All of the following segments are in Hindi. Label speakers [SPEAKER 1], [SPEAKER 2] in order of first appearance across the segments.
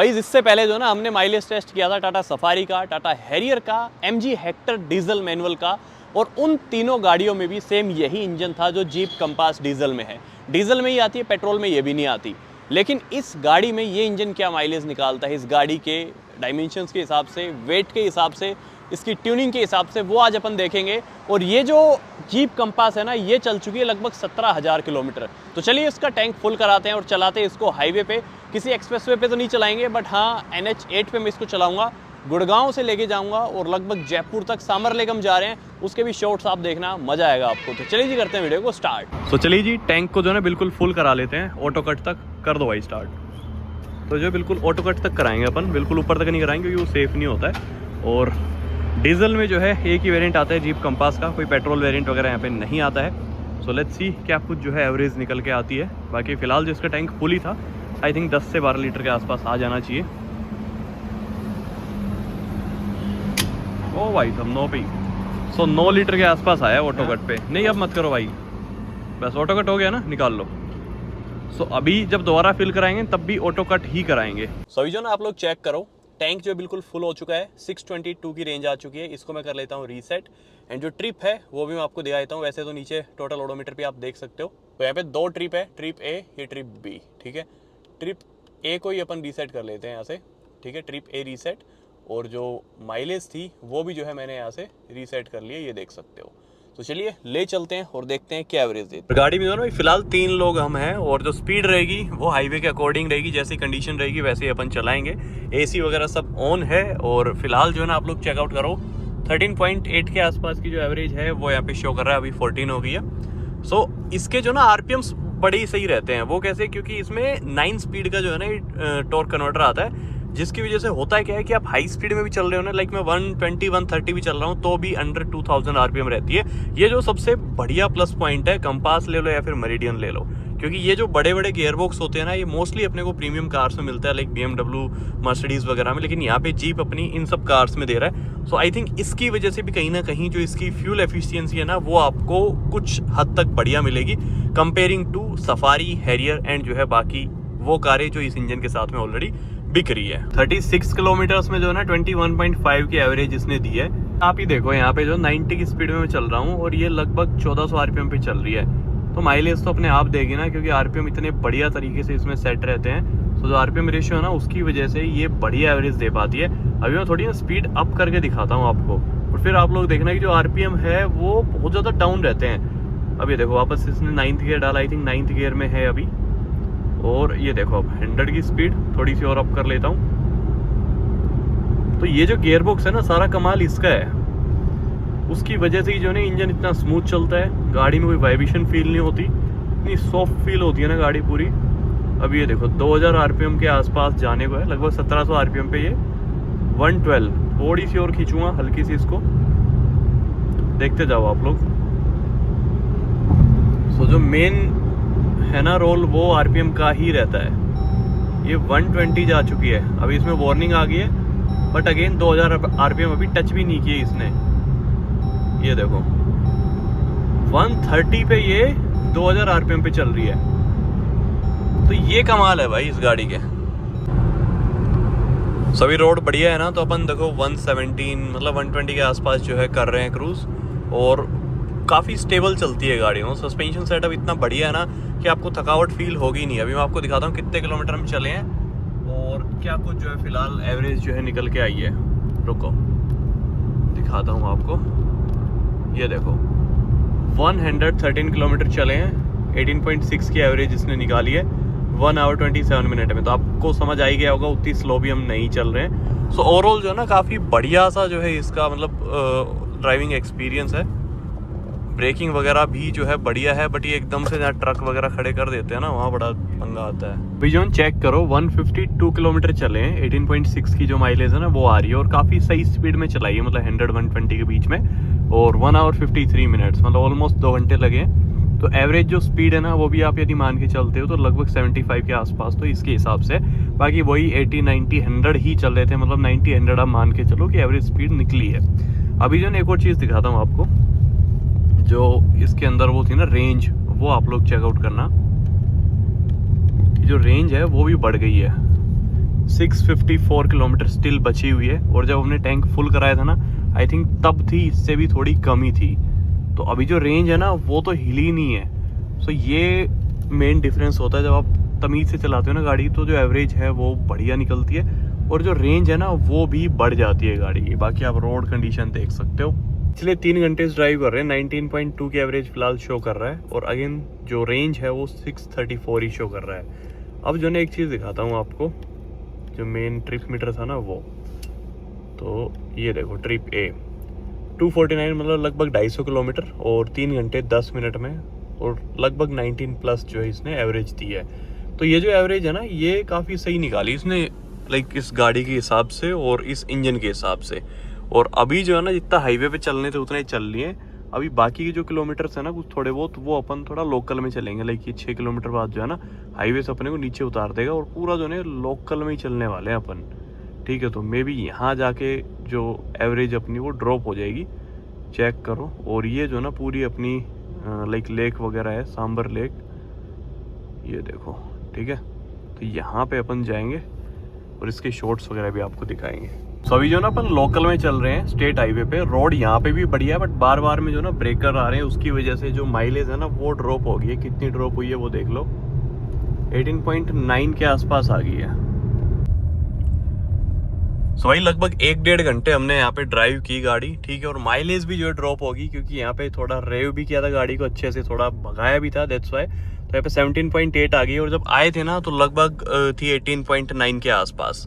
[SPEAKER 1] भाई इससे पहले जो ना हमने माइलेज टेस्ट किया था टाटा सफारी का, टाटा हैरियर का, MG हेक्टर डीजल मैनुअल का, और उन तीनों गाड़ियों में भी सेम यही इंजन था जो जीप कंपास डीजल में है। डीजल में ही आती है, पेट्रोल में ये भी नहीं आती। लेकिन इस गाड़ी में ये इंजन क्या माइलेज निकालता है, इस गाड़ी के डायमेंशंस के हिसाब से, वेट के हिसाब से, इसकी ट्यूनिंग के हिसाब से, वो आज अपन देखेंगे। और ये जो जीप कंपास है ना, ये चल चुकी है लगभग 17,000 किलोमीटर। तो चलिए इसका टैंक फुल कराते हैं और चलाते हैं इसको हाईवे पे। किसी एक्सप्रेसवे पे तो नहीं चलाएंगे, बट हाँ NH8 पे मैं इसको चलाऊंगा। गुड़गांव से लेके जाऊंगा और लगभग जयपुर तक सामरलेगम जा रहे हैं, उसके भी शॉर्ट्स आप देखना, मजा आएगा आपको। तो चलिए जी करते हैं वीडियो को स्टार्ट। तो चलिए जी टैंक को जो है बिल्कुल फुल करा लेते हैं, ऑटो कट तक कर दो भाई स्टार्ट। तो जो बिल्कुल ऑटो कट तक कराएंगे अपन, बिल्कुल ऊपर तक नहीं कराएंगे क्योंकि वो सेफ नहीं होता है। और डीजल में जो है एक ही वेरिएंट आता है जीप कंपास का, कोई पेट्रोल वेरिएंट वगैरह यहाँ पे नहीं आता है। सो लेट्स सी क्या कुछ जो है एवरेज निकल के आती है। बाकी फिलहाल जो इसका टैंक फुल ही था, आई थिंक 10 से 12 लीटर के आसपास आ जाना चाहिए। ओ भाई सब 9 पे, सो 9 लीटर के आसपास आया ऑटो कट पे। नहीं अब मत करो भाई, बस ऑटो कट हो गया ना, निकाल लो। सो अभी जब दोबारा फिल कराएंगे तब भी ऑटो कट ही कराएंगे। सो अभी जो ना आप लोग चेक करो, टैंक जो बिल्कुल फुल हो चुका है, 622 की रेंज आ चुकी है। इसको मैं कर लेता हूँ रीसेट, एंड जो ट्रिप है वो भी मैं आपको दिखा देता हूँ। वैसे तो नीचे टोटल ओडोमीटर पे आप देख सकते हो, तो यहाँ पे 2 ट्रिप है, ट्रिप ए, ये ट्रिप बी, ठीक है। ट्रिप ए को ही अपन रीसेट कर लेते हैं यहाँ से, ठीक है, ट्रिप ए रीसेट। और जो माइलेज थी वो भी जो है मैंने यहाँ से रीसेट कर लिया, ये देख सकते हो। तो चलिए ले चलते हैं और देखते हैं क्या एवरेज देती है गाड़ी में। दोनों फिलहाल 3 लोग हम हैं, और जो स्पीड रहेगी वो हाईवे के अकॉर्डिंग रहेगी, जैसी कंडीशन रहेगी वैसे ही अपन चलाएंगे। AC वगैरह सब ऑन है। और फिलहाल जो है ना आप लोग चेकआउट करो, 13.8 के आसपास की जो एवरेज है वो यहाँ पे शो कर रहा है, अभी 14 हो गई है। सो इसके जो ना RPMs बड़े ही सही रहते हैं। वो कैसे, क्योंकि इसमें 9 स्पीड का जो है ना टॉर्क कन्वर्टर आता है, जिसकी वजह से होता है क्या है कि आप हाई स्पीड में भी चल रहे हो ना, लाइक मैं 120 130 भी चल रहा हूँ तो भी अंडर 2000 RPM रहती है। ये जो सबसे बढ़िया प्लस पॉइंट है, कंपास ले लो या फिर मेरिडियन ले लो, क्योंकि ये जो बड़े बड़े गियरबॉक्स होते हैं ना, ये मोस्टली अपने को प्रीमियम कार्स में मिलता है, लाइक BMW, मर्सिडीज वगैरह में, लेकिन यहाँ पे जीप अपनी इन सब कार्स में दे रहा है। सो आई थिंक इसकी वजह से भी कहीं ना कहीं जो इसकी फ्यूल एफिशिएंसी है ना, वो आपको कुछ हद तक बढ़िया मिलेगी comparing to Safari, Harrier and जो है बाकी वो कारें जो इस इंजन के साथ में ऑलरेडी बिक रही है। 36 किलोमीटर्स में जो है ना 21.5 की एवरेज इसने दी है। आप ही देखो यहाँ पे जो 90 की स्पीड में मैं चल रहा हूँ और ये लगभग 1400 RPM पे चल रही है। तो माइलेज तो अपने आप देगी ना, क्योंकि RPM इतने बढ़िया तरीके से इसमें सेट रहते हैं। तो जो RPM रेशियो है ना, उसकी वजह से ये बढ़िया एवरेज दे पाती है। अभी मैं थोड़ी ना स्पीड अप करके दिखाता हूँ आपको, और फिर आप लोग देखना कि जो RPM है वो बहुत ज़्यादा डाउन रहते हैं। अब ये देखो वापस इसने 9th गियर डाला, आई थिंक 9th गियर में है अभी। और ये देखो अब 100 की स्पीड थोड़ी सी और अप कर लेता हूँ। तो ये जो गियरबॉक्स है ना, सारा कमाल इसका है। उसकी वजह से ही जो है इंजन इतना स्मूथ चलता है, गाड़ी में कोई वाइब्रेशन फील नहीं होती, इतनी सॉफ्ट फील होती है ना गाड़ी पूरी। अब ये देखो 2000 RPM के आसपास जाने को है, लगभग 1700 RPM पे ये 112। थोड़ी सी और खींचूंगा हल्की सी इसको, देखते जाओ आप लोग। सो जो मेन है ना रोल, वो RPM का ही रहता है। ये 120 जा चुकी है, अभी इसमें वार्निंग आ गई है, बट अगेन 2000 RPM अभी टच भी नहीं किए इसने। ये देखो 130 पे ये 2000 RPM पे चल रही है। तो ये कमाल है भाई इस गाड़ी के। सभी रोड बढ़िया है ना, तो अपन देखो 117 मतलब 120 के आसपास जो है कर रहे हैं क्रूज, और काफ़ी स्टेबल चलती है गाड़ी। सस्पेंशन सेटअप इतना बढ़िया है ना कि आपको थकावट फील होगी नहीं। अभी मैं आपको दिखाता हूँ कितने किलोमीटर हम चले हैं और क्या कुछ जो है फिलहाल एवरेज जो है निकल के आई है। रुको दिखाता हूँ आपको, ये देखो 113 किलोमीटर चले हैं, 18.6 की एवरेज इसने निकाली है 1 आवर 27 मिनट में। तो आपको समझ आ ही गया होगा उतनी स्लो भी हम नहीं चल रहे हैं। सो ओवरऑल जो है ना काफ़ी बढ़िया सा जो है इसका मतलब ड्राइविंग एक्सपीरियंस है। ब्रेकिंग वगैरह भी जो है बढ़िया है, बट ये एकदम से जहाँ ट्रक वगैरह खड़े कर देते हैं ना, वहाँ बड़ा पंगा आता है। अभी जो चेक करो 152 किलोमीटर चले हैं, 18.6 की जो माइलेज है ना वो आ रही है, और काफ़ी सही स्पीड में चलाई है, मतलब 100-120 के बीच में, और 1 आवर 53 मिनट्स, मतलब ऑलमोस्ट 2 घंटे लगे। तो एवरेज जो स्पीड है ना वो भी आप यदि मान के चलते हो तो लगभग 75 के आसपास, तो इसके हिसाब से बाकी वही 80, 90, 100 ही चल रहे थे, मतलब 90, 100 आप मान के चलो कि एवरेज स्पीड निकली है। अभी जो एक और चीज़ दिखाता हूँ आपको, जो इसके अंदर वो थी ना रेंज, वो आप लोग चेकआउट करना। जो रेंज है वो भी बढ़ गई है, 654 किलोमीटर स्टिल बची हुई है। और जब हमने टैंक फुल कराया था ना, आई थिंक तब थी, इससे भी थोड़ी कम ही थी। तो अभी जो रेंज है ना वो तो हिली नहीं है। सो ये मेन डिफरेंस होता है, जब आप तमीज़ से चलाते हो ना गाड़ी तो जो एवरेज है वो बढ़िया निकलती है और जो रेंज है ना वो भी बढ़ जाती है गाड़ी की। बाकी आप रोड कंडीशन देख सकते हो। पिछले 3 घंटे से ड्राइव कर रहे हैं, 19.2 की एवरेज फिलहाल शो कर रहा है और अगेन जो रेंज है वो 634 ही शो कर रहा है। अब जो है एक चीज़ दिखाता हूँ आपको, जो मेन ट्रिप मीटर था ना वो, तो ये देखो ट्रिप ए 249 मतलब लगभग 250 किलोमीटर और 3 घंटे 10 मिनट में और लगभग 19 प्लस जो है इसने एवरेज दी है। तो ये जो एवरेज है ना ये काफ़ी सही निकाली इसने, लाइक इस गाड़ी के हिसाब से और इस इंजन के हिसाब से। और अभी जो है ना जितना हाईवे पे चलने थे उतना ही चल लिए। अभी बाकी के जो किलोमीटर्स है ना कुछ थोड़े बहुत वो अपन थोड़ा लोकल में चलेंगे, लाइक ये 6 किलोमीटर बाद जो है ना हाईवे से अपने को नीचे उतार देगा और पूरा जो है लोकल में ही चलने वाले हैं अपन। ठीक है, तो मे बी यहाँ जाके जो एवरेज अपनी वो ड्रॉप हो जाएगी, चेक करो। और ये जो ना पूरी अपनी लाइक लेक वगैरह है, सांबर लेक, ये देखो। ठीक है, तो यहाँ पे अपन जाएंगे और इसके शॉट्स वगैरह भी आपको दिखाएंगे। तो अभी जो ना अपन लोकल में चल रहे हैं स्टेट हाईवे पे। रोड यहाँ पे भी बढ़िया है बट बार बार में जो ना ब्रेकर आ रहे हैं, उसकी वजह से जो माइलेज है ना वो ड्रॉप हो गई है। कितनी ड्रॉप हुई है वो देख लो, 18.9 के आसपास आ गई है। सो भाई लगभग 1-1.5 घंटे हमने यहाँ पे ड्राइव की गाड़ी। ठीक है, और माइलेज भी जो है ड्रॉप होगी क्योंकि यहाँ पे थोड़ा रेव भी किया था गाड़ी को, अच्छे से थोड़ा भगाया भी था, दैट्स वाई। तो यहाँ पे 17.8 आ गई और जब आए थे ना तो लगभग थी 18.9 के आसपास।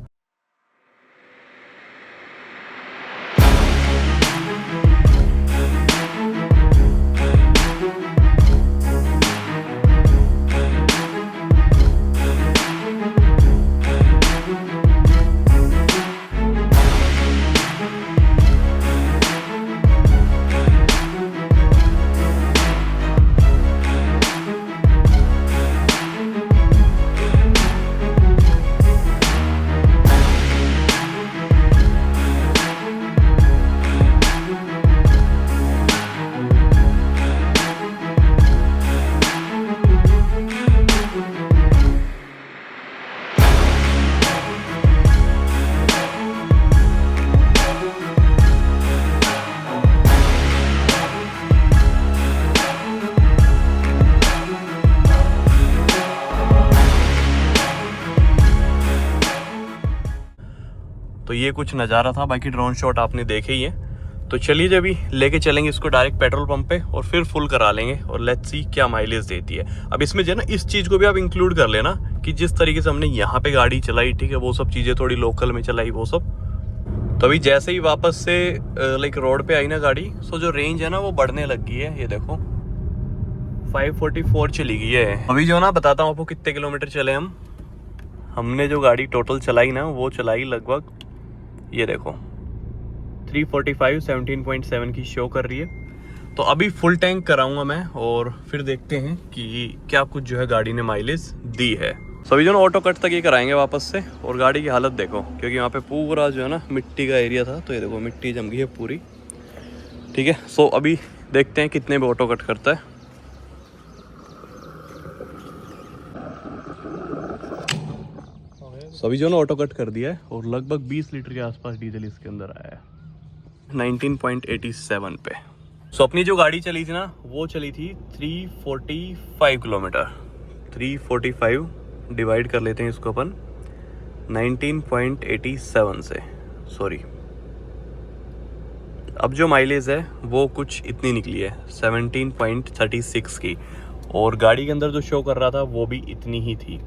[SPEAKER 1] तो ये कुछ नज़ारा था, बाकी ड्रोन शॉट आपने देखे ही है। तो चलिए जब भी लेके चलेंगे इसको डायरेक्ट पेट्रोल पंप पे और फिर फुल करा लेंगे और लेट्स सी क्या माइलेज देती है। अब इसमें जो है ना इस चीज़ को भी आप इंक्लूड कर लेना कि जिस तरीके से हमने यहाँ पे गाड़ी चलाई, ठीक है, वो सब चीज़ें थोड़ी लोकल में चलाई वो सब। तो अभी जैसे ही वापस से लाइक रोड पे आई ना गाड़ी, सो जो रेंज है ना वो बढ़ने लग गई है। ये देखो 544 चली गई है। अभी जो ना बताता हूँ आपको कितने किलोमीटर चले हमने जो गाड़ी टोटल चलाई ना वो चलाई लगभग, ये देखो 345, 17.7 की शो कर रही है। तो अभी फुल टैंक कराऊंगा मैं और फिर देखते हैं कि क्या कुछ जो है गाड़ी ने माइलेज दी है। सभी जो ना ऑटो कट तक ये कराएंगे वापस से। और गाड़ी की हालत देखो क्योंकि यहाँ पे पूरा जो है ना मिट्टी का एरिया था, तो ये देखो मिट्टी जम गई है पूरी। ठीक है, सो अभी देखते हैं कितने में ऑटो कट करता है। सभी जो ना ऑटो कट कर दिया है और लगभग 20 लीटर के आसपास डीजल इसके अंदर आया है 19.87 पे। सो अपनी जो गाड़ी चली थी ना वो चली थी 345 किलोमीटर। 345 डिवाइड कर लेते हैं इसको अपन 19.87 से, सॉरी। अब जो माइलेज है वो कुछ इतनी निकली है 17.36 की, और गाड़ी के अंदर जो शो कर रहा था वो भी इतनी ही थी।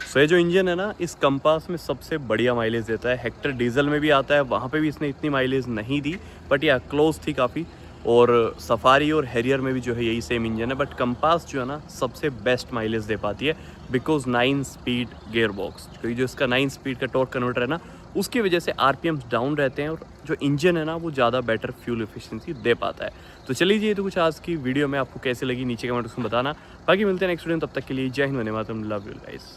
[SPEAKER 1] सो ये जो इंजन है ना इस कंपास में सबसे बढ़िया माइलेज देता है। हेक्टर डीजल में भी आता है, वहाँ पे भी इसने इतनी माइलेज नहीं दी, बट या क्लोज थी काफ़ी। और सफारी और हैरियर में भी जो है यही सेम इंजन है, बट कंपास जो है ना सबसे बेस्ट माइलेज दे पाती है बिकॉज 9 स्पीड गियर बॉक्स, क्योंकि जो इसका 9 स्पीड का टॉर्क कन्वर्टर है ना उसकी वजह से आरपीएम्स डाउन रहते हैं और जो इंजन है ना वो ज़्यादा बेटर फ्यूल एफिशिएंसी दे पाता है। तो चलिए ये तो कुछ आज की वीडियो में आपको कैसे लगी नीचे कमेंट में बताना। बाकी मिलते हैं नेक्स्ट वीडियो में, तब तक के लिए जय Hind, Vande Mataram, love you guys.